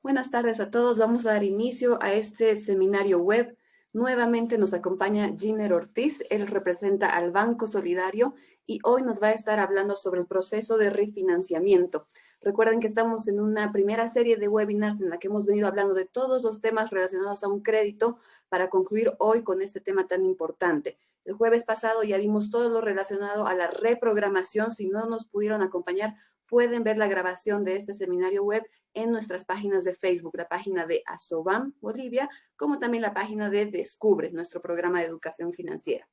Buenas tardes a todos. Vamos a dar inicio a este seminario web. Nuevamente nos acompaña Giner Ortiz. Él representa al Banco Solidario y hoy nos va a estar hablando sobre el proceso de refinanciamiento. Recuerden que estamos en una primera serie de webinars en la que hemos venido hablando de todos los temas relacionados a un crédito para concluir hoy con este tema tan importante. El jueves pasado ya vimos todo lo relacionado a la reprogramación. Si no nos pudieron acompañar, pueden ver la grabación de este seminario web en nuestras páginas de Facebook, la página de Asobam Bolivia, como también la página de Descubre, nuestro programa de educación financiera.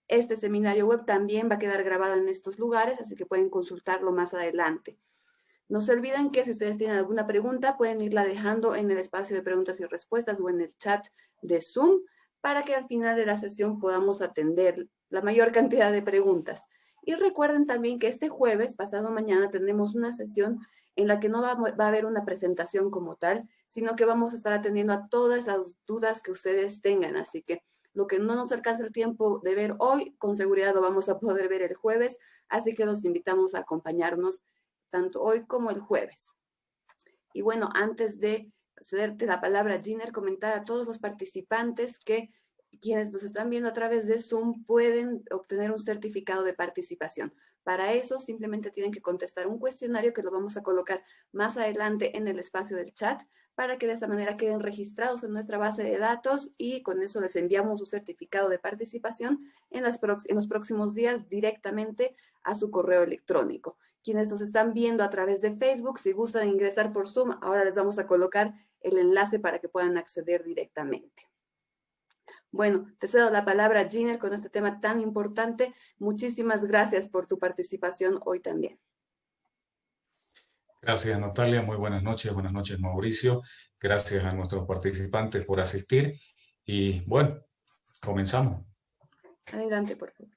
Este seminario web también va a quedar grabado en estos lugares, así que pueden consultarlo más adelante. No se olviden que si ustedes tienen alguna pregunta, pueden irla dejando en el espacio de preguntas y respuestas o en el chat de Zoom para que al final de la sesión podamos atender la mayor cantidad de preguntas. Y recuerden también que este jueves, pasado mañana, tenemos una sesión en la que no va a haber una presentación como tal, sino que vamos a estar atendiendo a todas las dudas que ustedes tengan. Así que lo que no nos alcanza el tiempo de ver hoy, con seguridad lo vamos a poder ver el jueves. Así que los invitamos a acompañarnos tanto hoy como el jueves. Y bueno, antes de cederte la palabra, Giner, comentar a todos los participantes que quienes nos están viendo a través de Zoom pueden obtener un certificado de participación. Para eso simplemente tienen que contestar un cuestionario que lo vamos a colocar más adelante en el espacio del chat para que de esa manera queden registrados en nuestra base de datos y con eso les enviamos su certificado de participación en los próximos días directamente a su correo electrónico. Quienes nos están viendo a través de Facebook, si gustan ingresar por Zoom, ahora les vamos a colocar el enlace para que puedan acceder directamente. Bueno, te cedo la palabra, Giner, con este tema tan importante. Muchísimas gracias por tu participación hoy también. Gracias, Natalia. Muy buenas noches, Mauricio. Gracias a nuestros participantes por asistir. Y bueno, comenzamos. Adelante, por favor.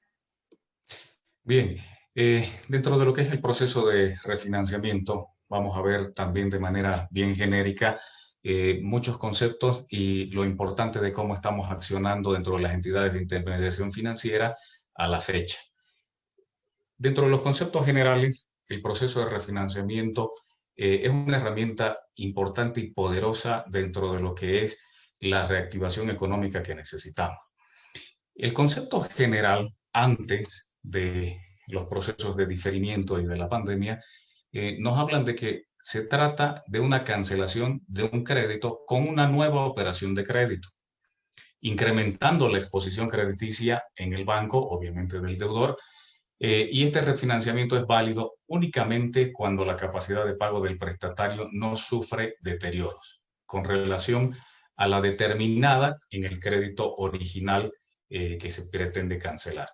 Bien, dentro de lo que es el proceso de refinanciamiento, vamos a ver también de manera bien genérica muchos conceptos y lo importante de cómo estamos accionando dentro de las entidades de intermediación financiera a la fecha. Dentro de los conceptos generales, el proceso de refinanciamiento es una herramienta importante y poderosa dentro de lo que es la reactivación económica que necesitamos. El concepto general, antes de los procesos de diferimiento y de la pandemia, nos hablan de que se trata de una cancelación de un crédito con una nueva operación de crédito, incrementando la exposición crediticia en el banco, obviamente del deudor, y este refinanciamiento es válido únicamente cuando la capacidad de pago del prestatario no sufre deterioros con relación a la determinada en el crédito original que se pretende cancelar.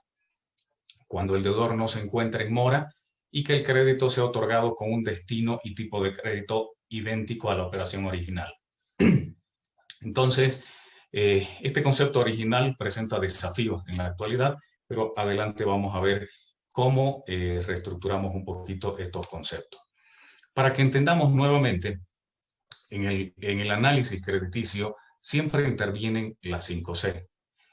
Cuando el deudor no se encuentra en mora y que el crédito sea otorgado con un destino y tipo de crédito idéntico a la operación original. Entonces, este concepto original presenta desafíos en la actualidad, pero adelante vamos a ver cómo reestructuramos un poquito estos conceptos. Para que entendamos nuevamente, en el análisis crediticio siempre intervienen las 5C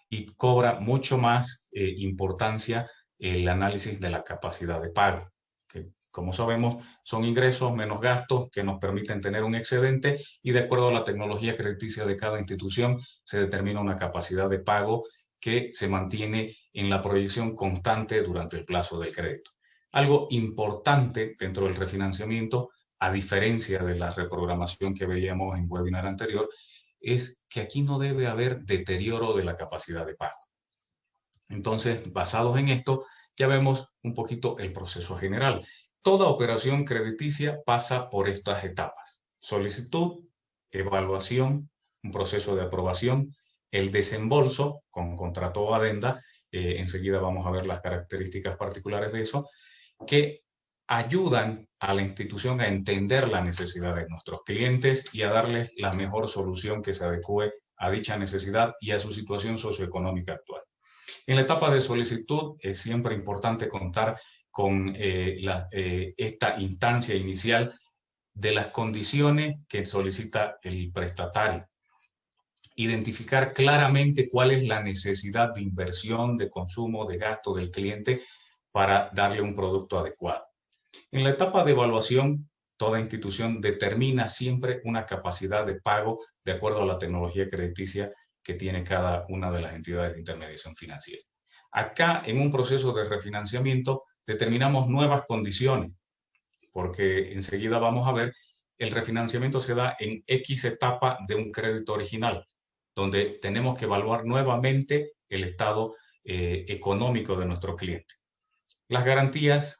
y cobra mucho más importancia el análisis de la capacidad de pago, que como sabemos son ingresos menos gastos que nos permiten tener un excedente y de acuerdo a la tecnología crediticia de cada institución se determina una capacidad de pago que se mantiene en la proyección constante durante el plazo del crédito. Algo importante dentro del refinanciamiento, a diferencia de la reprogramación que veíamos en webinar anterior, es que aquí no debe haber deterioro de la capacidad de pago. Entonces, basados en esto, ya vemos un poquito el proceso general. Toda operación crediticia pasa por estas etapas: solicitud, evaluación, un proceso de aprobación, el desembolso con contrato o adenda, enseguida vamos a ver las características particulares de eso, que ayudan a la institución a entender la necesidad de nuestros clientes y a darles la mejor solución que se adecue a dicha necesidad y a su situación socioeconómica actual. En la etapa de solicitud es siempre importante contar con esta instancia inicial de las condiciones que solicita el prestatario. Identificar claramente cuál es la necesidad de inversión, de consumo, de gasto del cliente para darle un producto adecuado. En la etapa de evaluación toda institución determina siempre una capacidad de pago de acuerdo a la tecnología crediticia que tiene cada una de las entidades de intermediación financiera. Acá, en un proceso de refinanciamiento, determinamos nuevas condiciones, porque enseguida vamos a ver, el refinanciamiento se da en X etapa de un crédito original, donde tenemos que evaluar nuevamente el estado económico de nuestro cliente. Las garantías,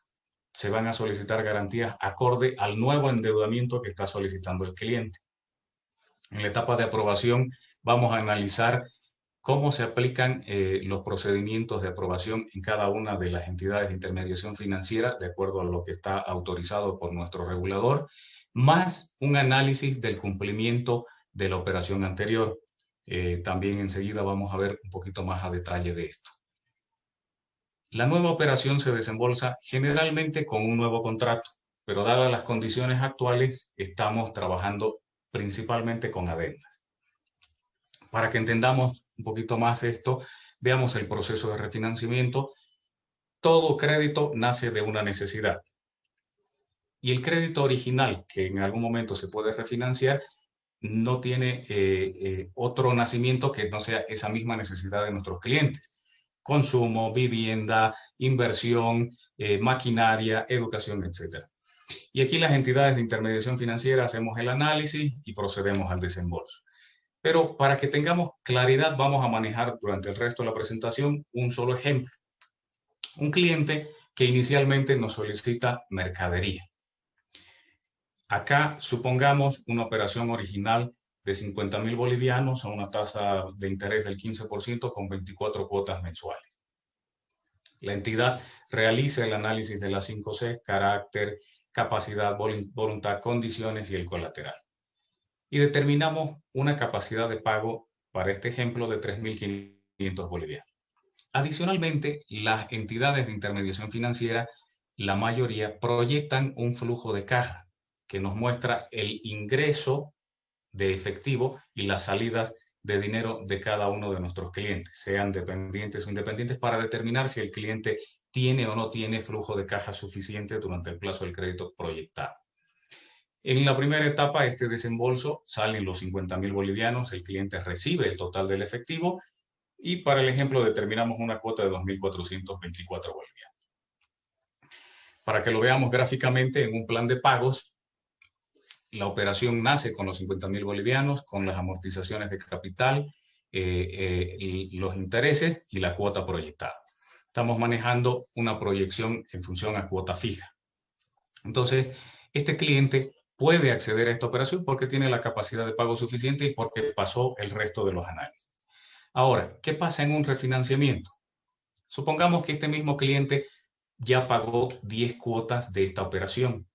se van a solicitar garantías acorde al nuevo endeudamiento que está solicitando el cliente. En la etapa de aprobación vamos a analizar cómo se aplican los procedimientos de aprobación en cada una de las entidades de intermediación financiera, de acuerdo a lo que está autorizado por nuestro regulador, más un análisis del cumplimiento de la operación anterior. También enseguida vamos a ver un poquito más a detalle de esto. La nueva operación se desembolsa generalmente con un nuevo contrato, pero dadas las condiciones actuales, estamos trabajando principalmente con adendas. Para que entendamos un poquito más esto, veamos el proceso de refinanciamiento. Todo crédito nace de una necesidad. Y el crédito original, que en algún momento se puede refinanciar, no tiene otro nacimiento que no sea esa misma necesidad de nuestros clientes. Consumo, vivienda, inversión, maquinaria, educación, etc. Y aquí las entidades de intermediación financiera hacemos el análisis y procedemos al desembolso. Pero para que tengamos claridad, vamos a manejar durante el resto de la presentación un solo ejemplo. Un cliente que inicialmente nos solicita mercadería. Acá supongamos una operación original de 50.000 bolivianos a una tasa de interés del 15% con 24 cuotas mensuales. La entidad realiza el análisis de las 5C, carácter, capacidad, voluntad, condiciones y el colateral. Y determinamos una capacidad de pago para este ejemplo de 3.500 bolivianos. Adicionalmente, las entidades de intermediación financiera, la mayoría, proyectan un flujo de caja que nos muestra el ingreso de efectivo y las salidas de dinero de cada uno de nuestros clientes, sean dependientes o independientes, para determinar si el cliente tiene o no tiene flujo de caja suficiente durante el plazo del crédito proyectado. En la primera etapa, este desembolso, salen los 50.000 bolivianos, el cliente recibe el total del efectivo y para el ejemplo determinamos una cuota de 2.424 bolivianos. Para que lo veamos gráficamente en un plan de pagos, la operación nace con los 50.000 bolivianos, con las amortizaciones de capital, los intereses y la cuota proyectada. Estamos manejando una proyección en función a cuota fija. Entonces, este cliente puede acceder a esta operación porque tiene la capacidad de pago suficiente y porque pasó el resto de los análisis. Ahora, ¿qué pasa en un refinanciamiento? Supongamos que este mismo cliente ya pagó 10 cuotas de esta operación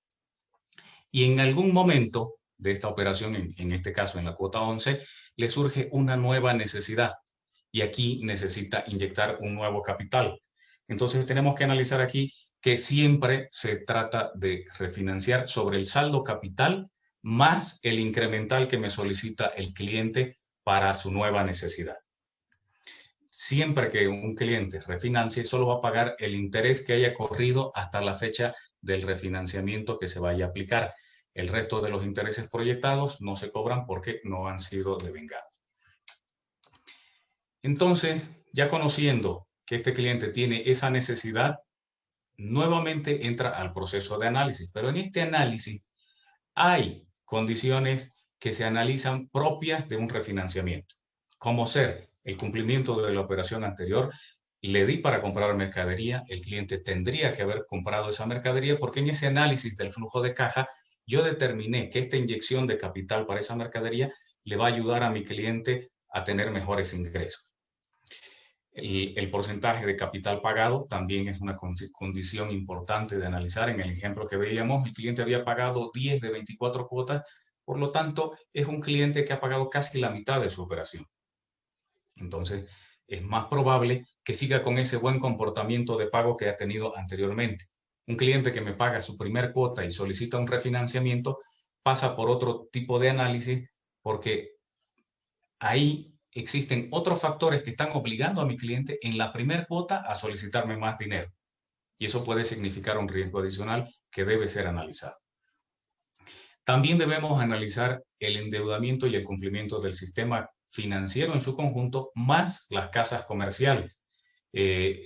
y en algún momento de esta operación, en este caso en la cuota 11, le surge una nueva necesidad y aquí necesita inyectar un nuevo capital. Entonces tenemos que analizar aquí que siempre se trata de refinanciar sobre el saldo capital más el incremental que me solicita el cliente para su nueva necesidad. Siempre que un cliente refinancie, solo va a pagar el interés que haya corrido hasta la fecha del refinanciamiento que se vaya a aplicar. El resto de los intereses proyectados no se cobran porque no han sido devengados. Entonces, ya conociendo que este cliente tiene esa necesidad, nuevamente entra al proceso de análisis. Pero en este análisis hay condiciones que se analizan propias de un refinanciamiento, como ser el cumplimiento de la operación anterior. Le di para comprar mercadería, el cliente tendría que haber comprado esa mercadería porque en ese análisis del flujo de caja yo determiné que esta inyección de capital para esa mercadería le va a ayudar a mi cliente a tener mejores ingresos. El porcentaje de capital pagado también es una condición importante de analizar. En el ejemplo que veíamos, el cliente había pagado 10 de 24 cuotas, por lo tanto, es un cliente que ha pagado casi la mitad de su operación. Entonces, es más probable que siga con ese buen comportamiento de pago que ha tenido anteriormente. Un cliente que me paga su primer cuota y solicita un refinanciamiento pasa por otro tipo de análisis porque ahí existen otros factores que están obligando a mi cliente en la primera cuota a solicitarme más dinero. Y eso puede significar un riesgo adicional que debe ser analizado. También debemos analizar el endeudamiento y el cumplimiento del sistema financiero en su conjunto, más las casas comerciales.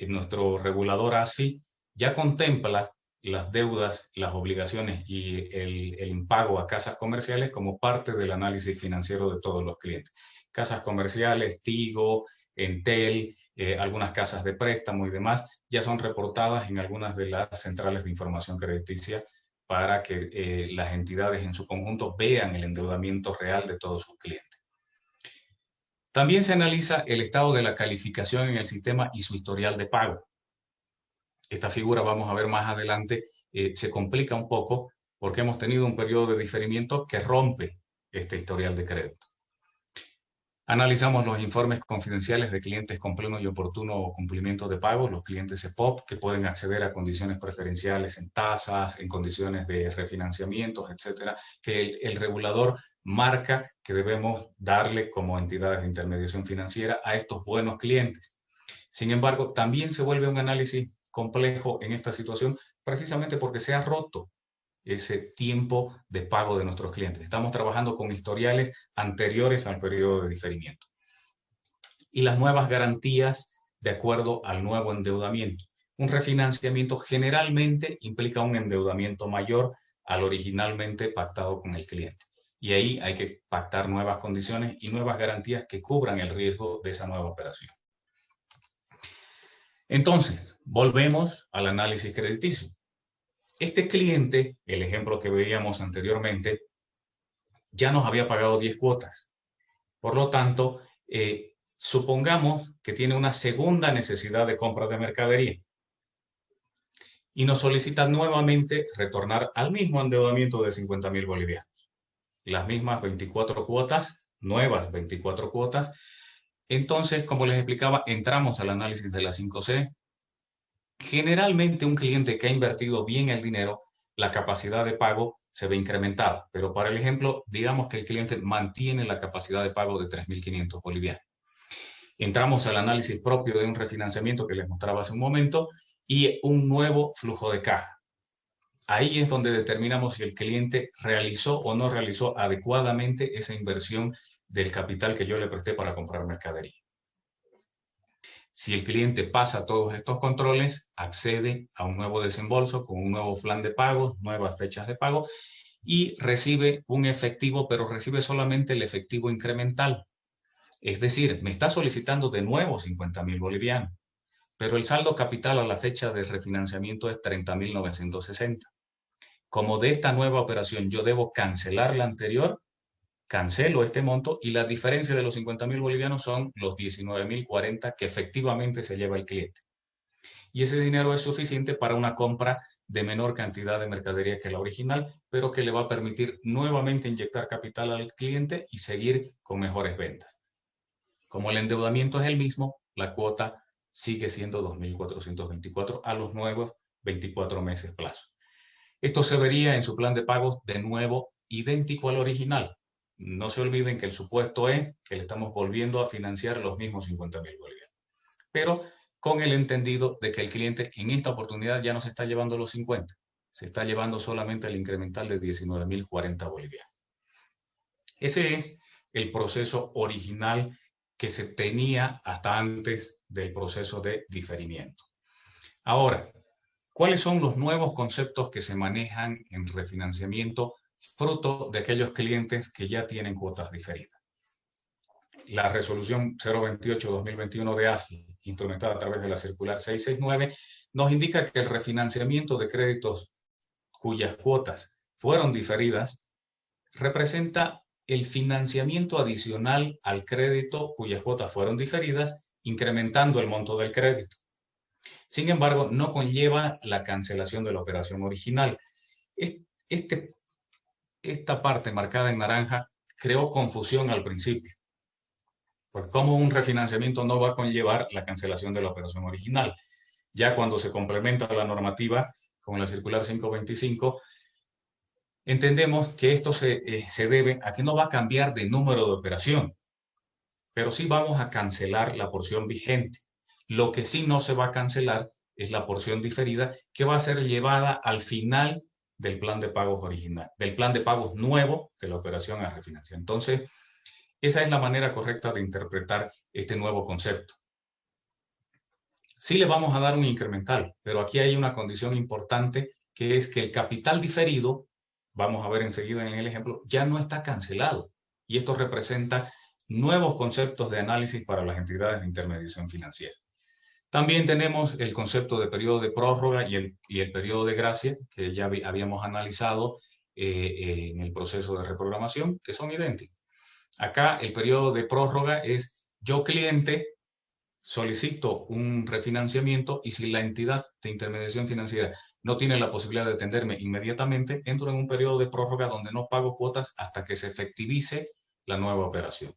Nuestro regulador ASFI ya contempla las deudas, las obligaciones y el impago a casas comerciales como parte del análisis financiero de todos los clientes. Casas comerciales, Tigo, Entel, algunas casas de préstamo y demás, ya son reportadas en algunas de las centrales de información crediticia para que las entidades en su conjunto vean el endeudamiento real de todos sus clientes. También se analiza el estado de la calificación en el sistema y su historial de pago. Esta figura, vamos a ver más adelante, se complica un poco porque hemos tenido un periodo de diferimiento que rompe este historial de crédito. Analizamos los informes confidenciales de clientes con pleno y oportuno cumplimiento de pagos, los clientes EPOP, que pueden acceder a condiciones preferenciales en tasas, en condiciones de refinanciamientos, etcétera, que el regulador marca que debemos darle como entidades de intermediación financiera a estos buenos clientes. Sin embargo, también se vuelve un análisis complejo en esta situación precisamente porque se ha roto ese tiempo de pago de nuestros clientes. Estamos trabajando con historiales anteriores al periodo de diferimiento. Y las nuevas garantías de acuerdo al nuevo endeudamiento. Un refinanciamiento generalmente implica un endeudamiento mayor al originalmente pactado con el cliente. Y ahí hay que pactar nuevas condiciones y nuevas garantías que cubran el riesgo de esa nueva operación. Entonces, volvemos al análisis crediticio. Este cliente, el ejemplo que veíamos anteriormente, ya nos había pagado 10 cuotas. Por lo tanto, supongamos que tiene una segunda necesidad de compra de mercadería y nos solicita nuevamente retornar al mismo endeudamiento de 50.000 bolivianos. Las mismas 24 cuotas, nuevas 24 cuotas. Entonces, como les explicaba, entramos al análisis de la 5C. Generalmente un cliente que ha invertido bien el dinero, la capacidad de pago se ve incrementada. Pero para el ejemplo, digamos que el cliente mantiene la capacidad de pago de 3.500 bolivianos. Entramos al análisis propio de un refinanciamiento que les mostraba hace un momento y un nuevo flujo de caja. Ahí es donde determinamos si el cliente realizó o no realizó adecuadamente esa inversión del capital que yo le presté para comprar mercadería. Si el cliente pasa todos estos controles, accede a un nuevo desembolso con un nuevo plan de pago, nuevas fechas de pago y recibe un efectivo, pero recibe solamente el efectivo incremental. Es decir, me está solicitando de nuevo 50.000 bolivianos, pero el saldo capital a la fecha de refinanciamiento es 30.960. Como de esta nueva operación yo debo cancelar la anterior, cancelo este monto y la diferencia de los 50.000 bolivianos son los 19.040 que efectivamente se lleva el cliente. Y ese dinero es suficiente para una compra de menor cantidad de mercadería que la original, pero que le va a permitir nuevamente inyectar capital al cliente y seguir con mejores ventas. Como el endeudamiento es el mismo, la cuota sigue siendo 2.424 a los nuevos 24 meses plazo. Esto se vería en su plan de pagos de nuevo idéntico al original. No se olviden que el supuesto es que le estamos volviendo a financiar los mismos 50.000 bolivianos. Pero con el entendido de que el cliente en esta oportunidad ya no se está llevando los 50, se está llevando solamente el incremental de 19.040 bolivianos. Ese es el proceso original que se tenía hasta antes del proceso de diferimiento. Ahora, ¿cuáles son los nuevos conceptos que se manejan en refinanciamiento fruto de aquellos clientes que ya tienen cuotas diferidas? La resolución 028-2021 de ASFI, instrumentada a través de la circular 669, nos indica que el refinanciamiento de créditos cuyas cuotas fueron diferidas representa el financiamiento adicional al crédito cuyas cuotas fueron diferidas, incrementando el monto del crédito. Sin embargo, no conlleva la cancelación de la operación original. Esta parte marcada en naranja creó confusión al principio. Por cómo un refinanciamiento no va a conllevar la cancelación de la operación original. Ya cuando se complementa la normativa con la circular 525, entendemos que esto se debe a que no va a cambiar de número de operación, pero sí vamos a cancelar la porción vigente. Lo que sí no se va a cancelar es la porción diferida que va a ser llevada al final del plan de pagos original, del plan de pagos nuevo de la operación a refinanciar. Entonces, esa es la manera correcta de interpretar este nuevo concepto. Sí le vamos a dar un incremental, pero aquí hay una condición importante, que es que el capital diferido, vamos a ver enseguida en el ejemplo, ya no está cancelado. Y esto representa nuevos conceptos de análisis para las entidades de intermediación financiera. También tenemos el concepto de periodo de prórroga y el periodo de gracia, que ya habíamos analizado en el proceso de reprogramación, que son idénticos. Acá el periodo de prórroga es: yo cliente solicito un refinanciamiento y si la entidad de intermediación financiera no tiene la posibilidad de atenderme inmediatamente, entro en un periodo de prórroga donde no pago cuotas hasta que se efectivice la nueva operación.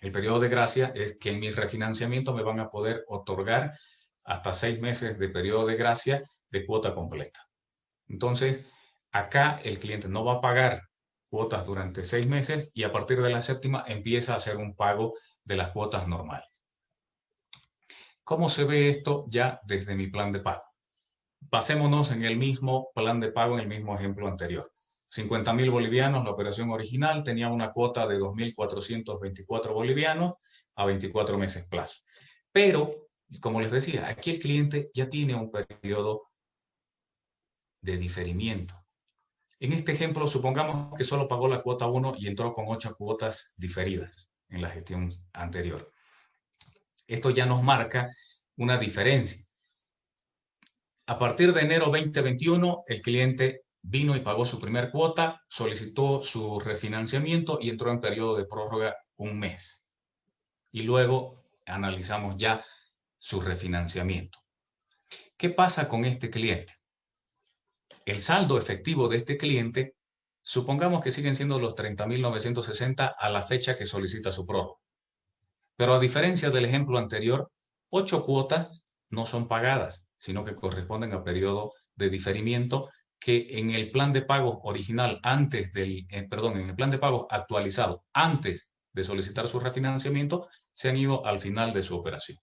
El periodo de gracia es que en mi refinanciamiento me van a poder otorgar hasta 6 meses de periodo de gracia de cuota completa. Entonces, acá el cliente no va a pagar cuotas durante 6 meses y a partir de la séptima empieza a hacer un pago de las cuotas normales. ¿Cómo se ve esto ya desde mi plan de pago? Basémonos en el mismo plan de pago, en el mismo ejemplo anterior. 50.000 bolivianos, la operación original tenía una cuota de 2.424 bolivianos a 24 meses plazo. Pero, como les decía, aquí el cliente ya tiene un periodo de diferimiento. En este ejemplo, supongamos que solo pagó la cuota 1 y entró con 8 cuotas diferidas en la gestión anterior. Esto ya nos marca una diferencia. A partir de enero 2021, el cliente vino y pagó su primer cuota, solicitó su refinanciamiento y entró en periodo de prórroga un mes. Y luego analizamos ya su refinanciamiento. ¿Qué pasa con este cliente? El saldo efectivo de este cliente, supongamos que siguen siendo los 30.960 a la fecha que solicita su prórroga. Pero a diferencia del ejemplo anterior, 8 cuotas no son pagadas, sino que corresponden a periodo de diferimiento que en el plan de pagos original, en el plan de pagos actualizado, antes de solicitar su refinanciamiento, se han ido al final de su operación.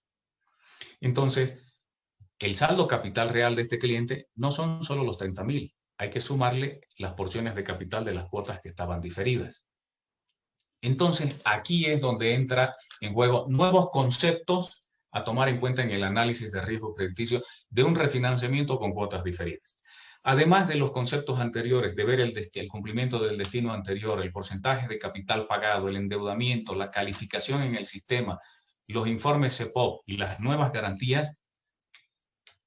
Entonces, el saldo capital real de este cliente no son solo los 30.000, hay que sumarle las porciones de capital de las cuotas que estaban diferidas. Entonces, aquí es donde entra en juego nuevos conceptos a tomar en cuenta en el análisis de riesgo crediticio de un refinanciamiento con cuotas diferidas. Además de los conceptos anteriores, de ver el cumplimiento del destino anterior, el porcentaje de capital pagado, el endeudamiento, la calificación en el sistema, los informes CEPOP y las nuevas garantías,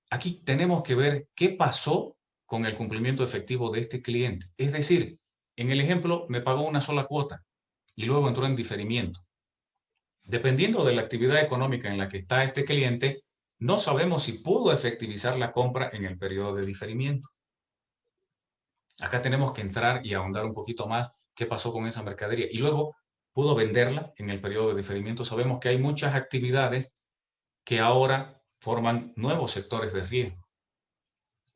aquí tenemos que ver qué pasó con el cumplimiento efectivo de este cliente. Es decir, en el ejemplo me pagó una sola cuota y luego entró en diferimiento. Dependiendo de la actividad económica en la que está este cliente, no sabemos si pudo efectivizar la compra en el periodo de diferimiento. Acá tenemos que entrar y ahondar un poquito más qué pasó con esa mercadería. Y luego pudo venderla en el periodo de diferimiento. Sabemos que hay muchas actividades que ahora forman nuevos sectores de riesgo.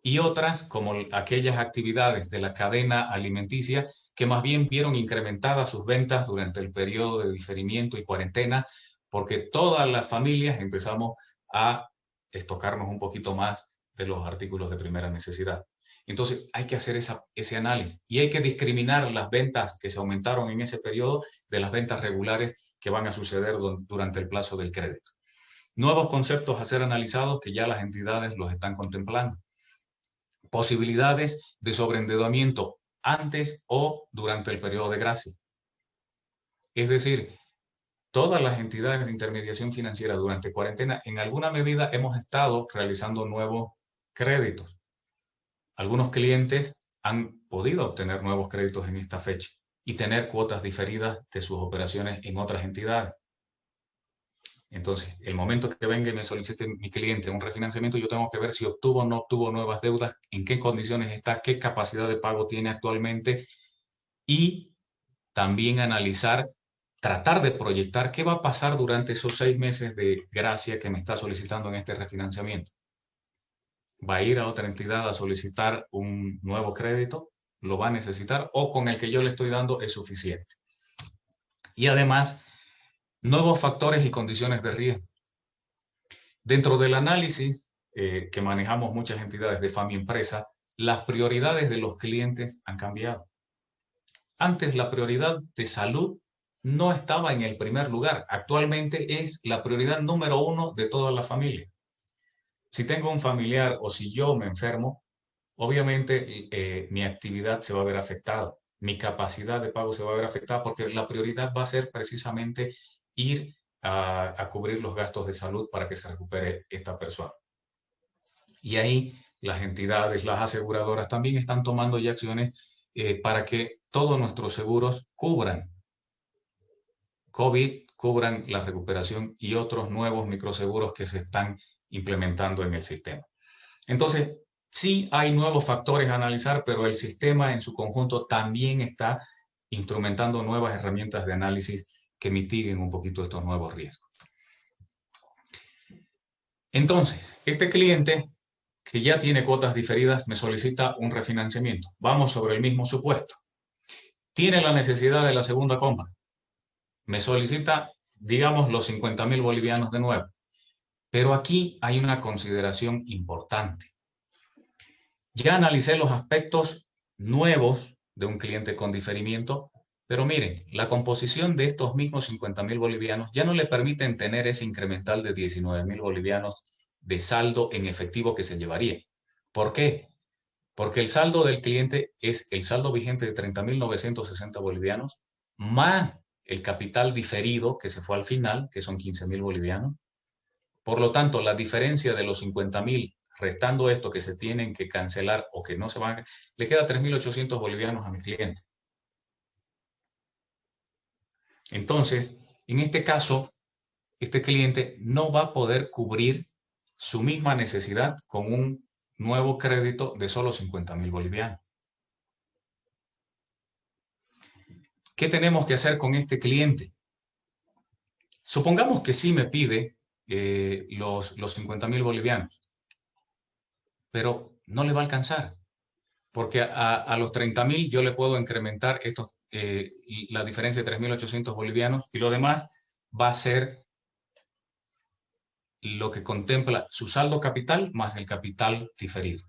Y otras, como aquellas actividades de la cadena alimenticia, que más bien vieron incrementadas sus ventas durante el periodo de diferimiento y cuarentena, porque todas las familias empezamos a estocarnos un poquito más de los artículos de primera necesidad. Entonces hay que hacer ese análisis y hay que discriminar las ventas que se aumentaron en ese periodo de las ventas regulares que van a suceder durante el plazo del crédito. Nuevos conceptos a ser analizados que ya las entidades los están contemplando. Posibilidades de sobreendeudamiento antes o durante el periodo de gracia. Es decir, todas las entidades de intermediación financiera durante cuarentena, en alguna medida hemos estado realizando nuevos créditos. Algunos clientes han podido obtener nuevos créditos en esta fecha y tener cuotas diferidas de sus operaciones en otras entidades. Entonces, el momento que venga y me solicite mi cliente un refinanciamiento, yo tengo que ver si obtuvo o no obtuvo nuevas deudas, en qué condiciones está, qué capacidad de pago tiene actualmente y también analizar, tratar de proyectar qué va a pasar durante esos 6 meses de gracia que me está solicitando en este refinanciamiento. ¿Va a ir a otra entidad a solicitar un nuevo crédito? ¿Lo va a necesitar? ¿O con el que yo le estoy dando es suficiente? Y además, nuevos factores y condiciones de riesgo. Dentro del análisis que manejamos muchas entidades de FAMI Empresa, las prioridades de los clientes han cambiado. Antes la prioridad de salud no estaba en el primer lugar. Actualmente es la prioridad número 1 de toda la familia. Si tengo un familiar o si yo me enfermo, obviamente mi actividad se va a ver afectada, mi capacidad de pago se va a ver afectada porque la prioridad va a ser precisamente ir a cubrir los gastos de salud para que se recupere esta persona. Y ahí las entidades, las aseguradoras también están tomando ya acciones para que todos nuestros seguros cubran COVID, cubran la recuperación y otros nuevos microseguros que se están implementando en el sistema. Entonces, sí hay nuevos factores a analizar, pero el sistema en su conjunto también está instrumentando nuevas herramientas de análisis que mitiguen un poquito estos nuevos riesgos. Entonces, este cliente que ya tiene cuotas diferidas me solicita un refinanciamiento. Vamos sobre el mismo supuesto. Tiene la necesidad de la segunda compra. Me solicita, digamos, los 50.000 bolivianos de nuevo. Pero aquí hay una consideración importante. Ya analicé los aspectos nuevos de un cliente con diferimiento, pero miren, la composición de estos mismos 50.000 bolivianos ya no le permiten tener ese incremental de 19.000 bolivianos de saldo en efectivo que se llevaría. ¿Por qué? Porque el saldo del cliente es el saldo vigente de 30.960 bolivianos, más el capital diferido que se fue al final, que son 15.000 bolivianos. Por lo tanto, la diferencia de los 50.000, restando esto que se tienen que cancelar o que no se van, le queda 3.800 bolivianos a mi cliente. Entonces, en este caso, este cliente no va a poder cubrir su misma necesidad con un nuevo crédito de solo 50.000 bolivianos. ¿Qué tenemos que hacer con este cliente? Supongamos que sí me pide los 50.000 bolivianos, pero no le va a alcanzar, porque a los 30.000 yo le puedo incrementar la diferencia de 3.800 bolivianos y lo demás va a ser lo que contempla su saldo capital más el capital diferido.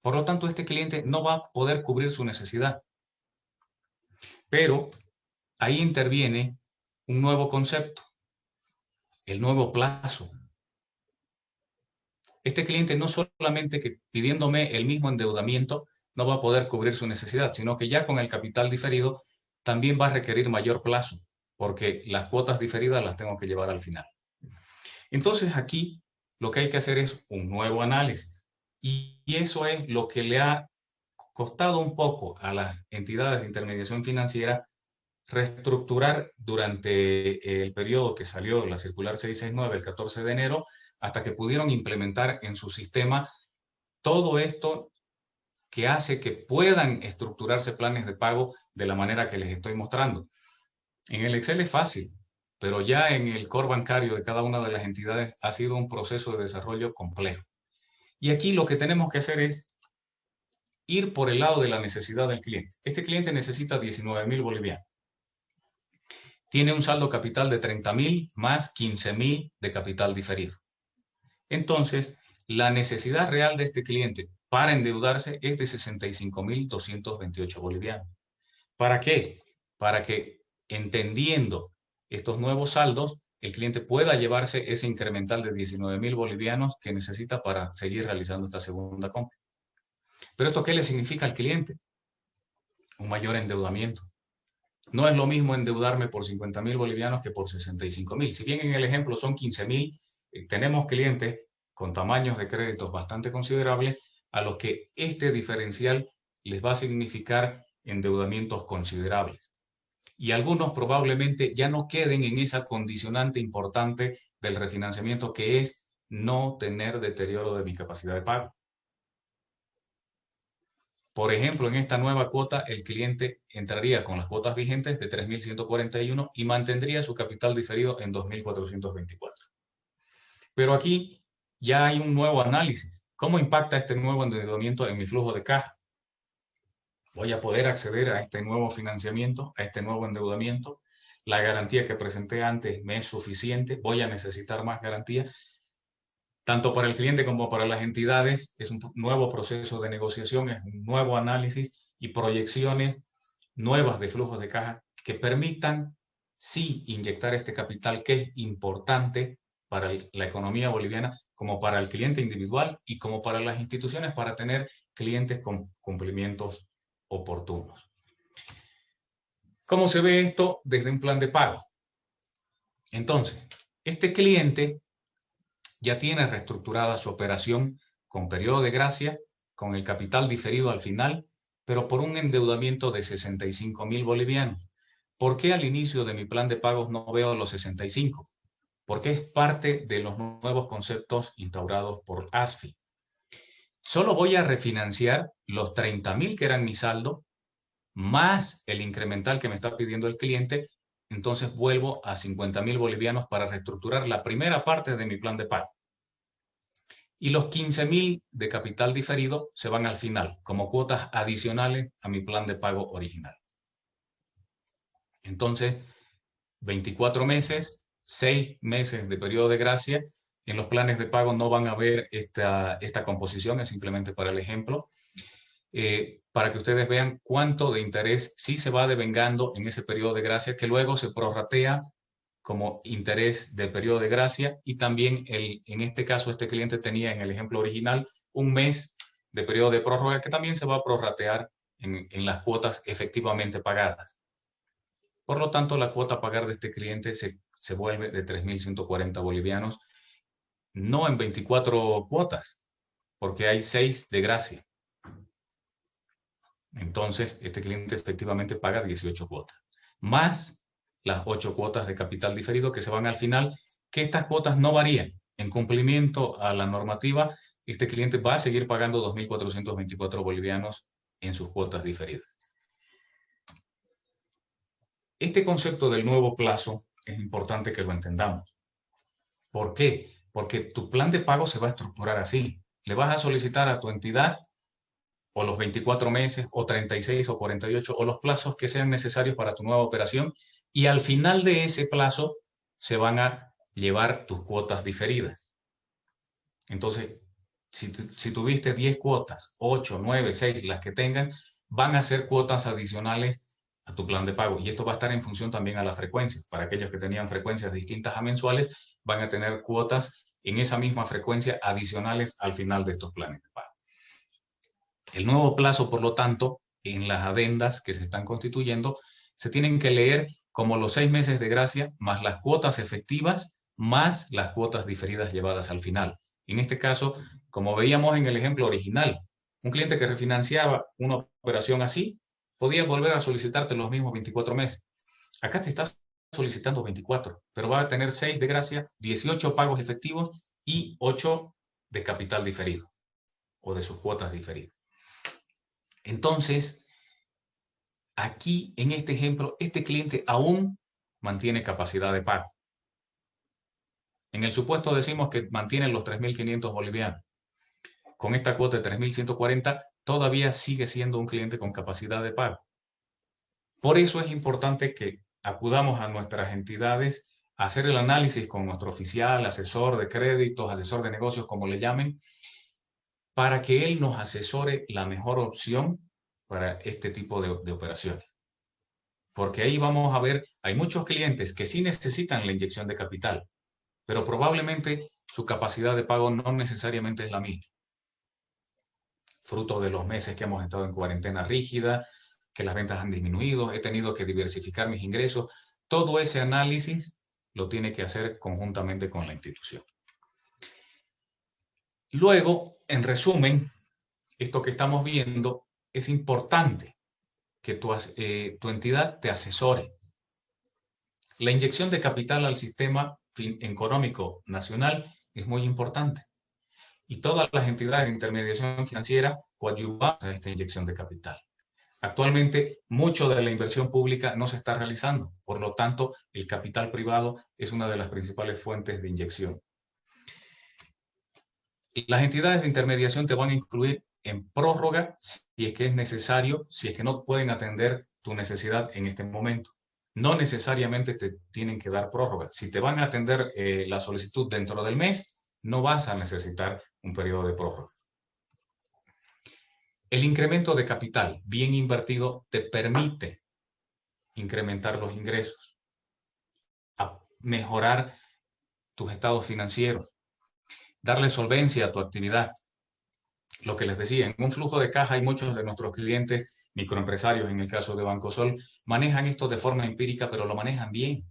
Por lo tanto, este cliente no va a poder cubrir su necesidad. Pero ahí interviene un nuevo concepto, el nuevo plazo. Este cliente no solamente que pidiéndome el mismo endeudamiento no va a poder cubrir su necesidad, sino que ya con el capital diferido también va a requerir mayor plazo, porque las cuotas diferidas las tengo que llevar al final. Entonces aquí lo que hay que hacer es un nuevo análisis. Y eso es lo que le ha costado un poco a las entidades de intermediación financiera reestructurar durante el periodo que salió la circular 669 el 14 de enero, hasta que pudieron implementar en su sistema todo esto que hace que puedan estructurarse planes de pago de la manera que les estoy mostrando. En el Excel es fácil, pero ya en el core bancario de cada una de las entidades ha sido un proceso de desarrollo complejo. Y aquí lo que tenemos que hacer es ir por el lado de la necesidad del cliente. Este cliente necesita 19.000 bolivianos. Tiene un saldo capital de 30.000 más 15.000 de capital diferido. Entonces, la necesidad real de este cliente para endeudarse es de 65.228 bolivianos. ¿Para qué? Para que, entendiendo estos nuevos saldos, el cliente pueda llevarse ese incremental de 19.000 bolivianos que necesita para seguir realizando esta segunda compra. ¿Pero esto qué le significa al cliente? Un mayor endeudamiento. No es lo mismo endeudarme por 50.000 bolivianos que por 65.000. Si bien en el ejemplo son 15.000, tenemos clientes con tamaños de créditos bastante considerables a los que este diferencial les va a significar endeudamientos considerables. Y algunos probablemente ya no queden en esa condicionante importante del refinanciamiento, que es no tener deterioro de mi capacidad de pago. Por ejemplo, en esta nueva cuota, el cliente entraría con las cuotas vigentes de 3.141 y mantendría su capital diferido en 2.424. Pero aquí ya hay un nuevo análisis. ¿Cómo impacta este nuevo endeudamiento en mi flujo de caja? ¿Voy a poder acceder a este nuevo financiamiento, a este nuevo endeudamiento? ¿La garantía que presenté antes me es suficiente? ¿Voy a necesitar más garantía? Tanto para el cliente como para las entidades es un nuevo proceso de negociación, es un nuevo análisis y proyecciones nuevas de flujos de caja que permitan sí inyectar este capital que es importante para la economía boliviana, como para el cliente individual y como para las instituciones para tener clientes con cumplimientos oportunos. ¿Cómo se ve esto desde un plan de pago? Entonces, este cliente ya tiene reestructurada su operación con periodo de gracia, con el capital diferido al final, pero por un endeudamiento de 65.000 bolivianos. ¿Por qué al inicio de mi plan de pagos no veo los 65? Porque es parte de los nuevos conceptos instaurados por ASFI. Solo voy a refinanciar los 30.000 que eran mi saldo, más el incremental que me está pidiendo el cliente, entonces vuelvo a 50.000 bolivianos para reestructurar la primera parte de mi plan de pago. Y los 15.000 de capital diferido se van al final, como cuotas adicionales a mi plan de pago original. Entonces, 24 meses, 6 meses de periodo de gracia. En los planes de pago no van a ver esta composición, es simplemente para el ejemplo, para que ustedes vean cuánto de interés sí se va devengando en ese periodo de gracia, que luego se prorratea como interés de periodo de gracia, y también en este caso este cliente tenía en el ejemplo original un mes de periodo de prórroga que también se va a prorratear en las cuotas efectivamente pagadas. Por lo tanto, la cuota a pagar de este cliente se vuelve de 3.140 bolivianos, no en 24 cuotas, porque hay 6 de gracia. Entonces, este cliente efectivamente paga 18 cuotas, más las 8 cuotas de capital diferido que se van al final, que estas cuotas no varían. En cumplimiento a la normativa, este cliente va a seguir pagando 2.424 bolivianos en sus cuotas diferidas. Este concepto del nuevo plazo es importante que lo entendamos. ¿Por qué? Porque tu plan de pago se va a estructurar así. Le vas a solicitar a tu entidad o los 24 meses, o 36, o 48, o los plazos que sean necesarios para tu nueva operación, y al final de ese plazo se van a llevar tus cuotas diferidas. Entonces, si tuviste 10 cuotas, 8, 9, 6, las que tengan, van a ser cuotas adicionales a tu plan de pago, y esto va a estar en función también a la frecuencia. Para aquellos que tenían frecuencias distintas a mensuales, van a tener cuotas en esa misma frecuencia adicionales al final de estos planes de pago. El nuevo plazo, por lo tanto, en las adendas que se están constituyendo, se tienen que leer como los 6 meses de gracia, más las cuotas efectivas, más las cuotas diferidas llevadas al final. En este caso, como veíamos en el ejemplo original, un cliente que refinanciaba una operación así, podía volver a solicitarte los mismos 24 meses. Acá te estás solicitando 24, pero va a tener 6 de gracia, 18 pagos efectivos y 8 de capital diferido, o de sus cuotas diferidas. Entonces, aquí en este ejemplo, este cliente aún mantiene capacidad de pago. En el supuesto decimos que mantiene los 3.500 bolivianos. Con esta cuota de 3.140 todavía sigue siendo un cliente con capacidad de pago. Por eso es importante que acudamos a nuestras entidades a hacer el análisis con nuestro oficial, asesor de créditos, asesor de negocios, como le llamen, para que él nos asesore la mejor opción para este tipo de operaciones. Porque ahí vamos a ver, hay muchos clientes que sí necesitan la inyección de capital, pero probablemente su capacidad de pago no necesariamente es la misma. Fruto de los meses que hemos estado en cuarentena rígida, que las ventas han disminuido, he tenido que diversificar mis ingresos. Todo ese análisis lo tiene que hacer conjuntamente con la institución. Luego, en resumen, esto que estamos viendo, es importante que tu entidad te asesore. La inyección de capital al sistema económico nacional es muy importante. Y todas las entidades de intermediación financiera coadyuvan a esta inyección de capital. Actualmente, mucho de la inversión pública no se está realizando. Por lo tanto, el capital privado es una de las principales fuentes de inyección. Las entidades de intermediación te van a incluir en prórroga si es que es necesario, si es que no pueden atender tu necesidad en este momento. No necesariamente te tienen que dar prórroga. Si te van a atender la solicitud dentro del mes, no vas a necesitar un periodo de prórroga. El incremento de capital bien invertido te permite incrementar los ingresos, a mejorar tus estados financieros, darle solvencia a tu actividad. Lo que les decía, en un flujo de caja hay muchos de nuestros clientes, microempresarios en el caso de Bancosol, manejan esto de forma empírica, pero lo manejan bien.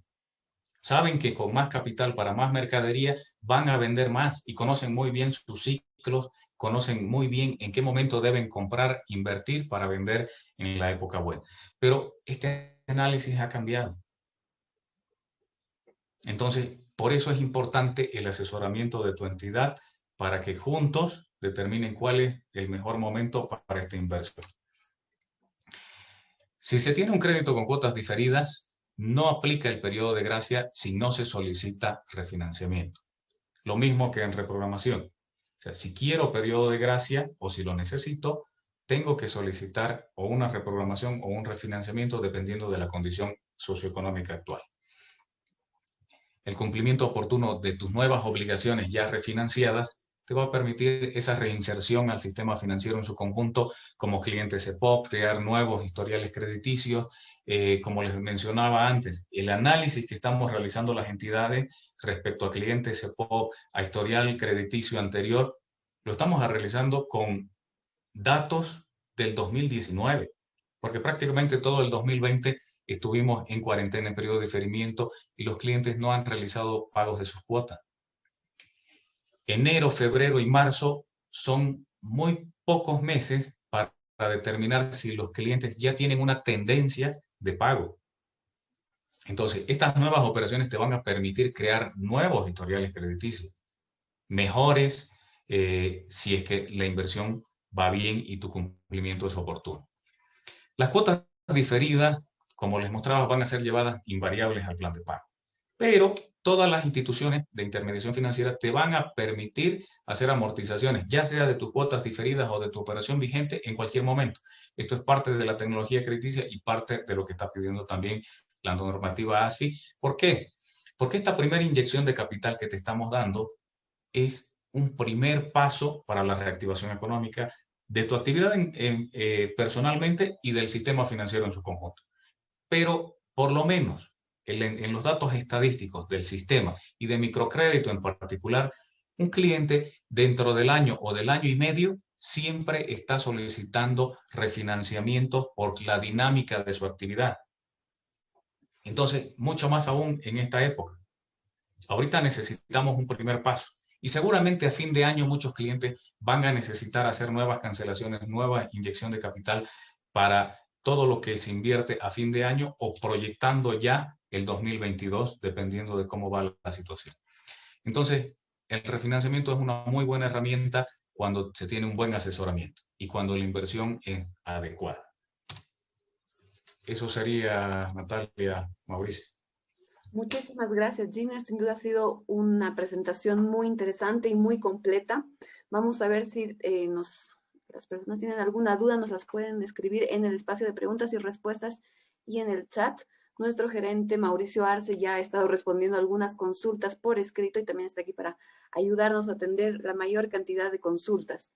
Saben que con más capital para más mercadería van a vender más y conocen muy bien sus ciclos, conocen muy bien en qué momento deben comprar, invertir para vender en la época buena. Pero este análisis ha cambiado. Entonces, por eso es importante el asesoramiento de tu entidad para que juntos determinen cuál es el mejor momento para esta inversión. Si se tiene un crédito con cuotas diferidas, no aplica el periodo de gracia si no se solicita refinanciamiento. Lo mismo que en reprogramación. O sea, si quiero periodo de gracia o si lo necesito, tengo que solicitar o una reprogramación o un refinanciamiento dependiendo de la condición socioeconómica actual. El cumplimiento oportuno de tus nuevas obligaciones ya refinanciadas te va a permitir esa reinserción al sistema financiero en su conjunto como cliente CEPOP, crear nuevos historiales crediticios. Como les mencionaba antes, el análisis que estamos realizando las entidades respecto a clientes CEPOP, a historial crediticio anterior, lo estamos realizando con datos del 2019, porque prácticamente todo el 2020 estuvimos en cuarentena en periodo de diferimiento y los clientes no han realizado pagos de sus cuotas. Enero, febrero y marzo son muy pocos meses para determinar si los clientes ya tienen una tendencia de pago. Entonces, estas nuevas operaciones te van a permitir crear nuevos historiales crediticios, mejores si es que la inversión va bien y tu cumplimiento es oportuno. Las cuotas diferidas, como les mostraba, van a ser llevadas invariables al plan de pago. Pero todas las instituciones de intermediación financiera te van a permitir hacer amortizaciones, ya sea de tus cuotas diferidas o de tu operación vigente en cualquier momento. Esto es parte de la tecnología crediticia y parte de lo que está pidiendo también la normativa ASFI. ¿Por qué? Porque esta primera inyección de capital que te estamos dando es un primer paso para la reactivación económica de tu actividad personalmente y del sistema financiero en su conjunto. Pero por lo menos en los datos estadísticos del sistema y de microcrédito en particular, un cliente dentro del año o del año y medio siempre está solicitando refinanciamientos por la dinámica de su actividad. Entonces, mucho más aún en esta época. Ahorita necesitamos un primer paso. Y seguramente a fin de año muchos clientes van a necesitar hacer nuevas cancelaciones, nueva inyección de capital para todo lo que se invierte a fin de año o proyectando ya el 2022, dependiendo de cómo va la situación. Entonces, el refinanciamiento es una muy buena herramienta cuando se tiene un buen asesoramiento y cuando la inversión es adecuada. Eso sería, Natalia, Mauricio. Muchísimas gracias, Giner. Sin duda ha sido una presentación muy interesante y muy completa. Vamos a ver si las personas tienen alguna duda, nos las pueden escribir en el espacio de preguntas y respuestas y en el chat. Nuestro gerente Mauricio Arce ya ha estado respondiendo algunas consultas por escrito y también está aquí para ayudarnos a atender la mayor cantidad de consultas.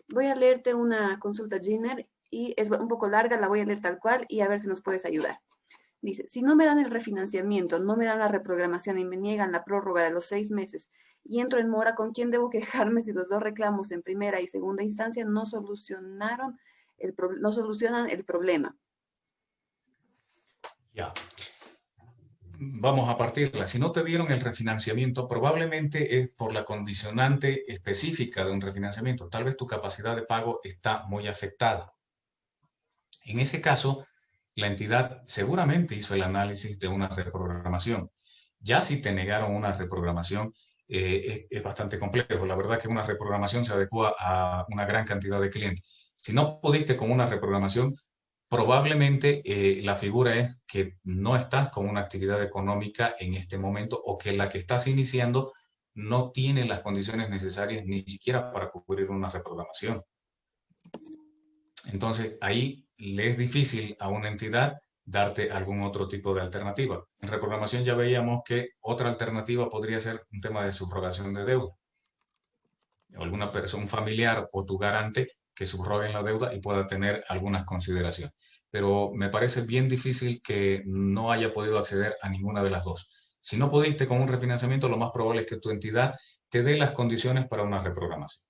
Voy a leerte una consulta, Giner, y es un poco larga, la voy a leer tal cual y a ver si nos puedes ayudar. Dice, si no me dan el refinanciamiento, no me dan la reprogramación y me niegan la prórroga de los 6 meses y entro en mora, ¿con quién debo quejarme si los dos reclamos en primera y segunda instancia no solucionan el problema? Ya. Vamos a partirla. Si no te dieron el refinanciamiento, probablemente es por la condicionante específica de un refinanciamiento. Tal vez tu capacidad de pago está muy afectada. En ese caso, la entidad seguramente hizo el análisis de una reprogramación. Ya si te negaron una reprogramación, es bastante complejo. La verdad es que una reprogramación se adecua a una gran cantidad de clientes. Si no pudiste con una reprogramación, probablemente la figura es que no estás con una actividad económica en este momento o que la que estás iniciando no tiene las condiciones necesarias ni siquiera para cubrir una reprogramación. Entonces, ahí le es difícil a una entidad darte algún otro tipo de alternativa. En reprogramación ya veíamos que otra alternativa podría ser un tema de subrogación de deuda. o alguna persona, un familiar o tu garante que subroguen la deuda y pueda tener algunas consideraciones. Pero me parece bien difícil que no haya podido acceder a ninguna de las dos. Si no pudiste con un refinanciamiento, lo más probable es que tu entidad te dé las condiciones para una reprogramación.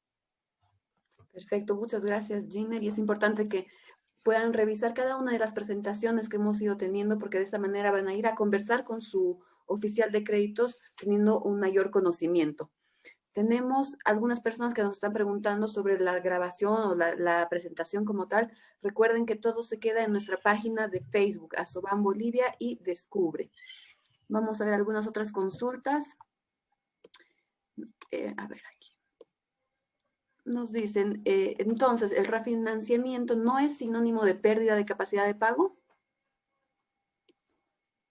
Perfecto, muchas gracias, Giner. Y es importante que puedan revisar cada una de las presentaciones que hemos ido teniendo, porque de esta manera van a ir a conversar con su oficial de créditos teniendo un mayor conocimiento. Tenemos algunas personas que nos están preguntando sobre la grabación o la presentación como tal. Recuerden que todo se queda en nuestra página de Facebook, Asoban Bolivia y Descubre. Vamos a ver algunas otras consultas. A ver aquí. Nos dicen, entonces, ¿el refinanciamiento no es sinónimo de pérdida de capacidad de pago?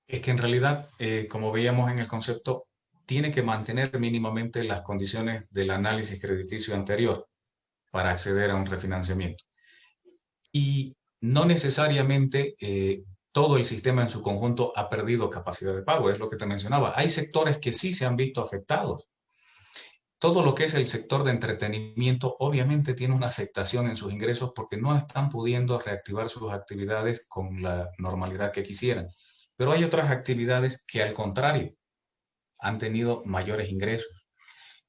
Es que en realidad, como veíamos en el concepto, tiene que mantener mínimamente las condiciones del análisis crediticio anterior para acceder a un refinanciamiento. Y no necesariamente todo el sistema en su conjunto ha perdido capacidad de pago, es lo que te mencionaba. Hay sectores que sí se han visto afectados. Todo lo que es el sector de entretenimiento obviamente tiene una afectación en sus ingresos porque no están pudiendo reactivar sus actividades con la normalidad que quisieran. Pero hay otras actividades que al contrario han tenido mayores ingresos.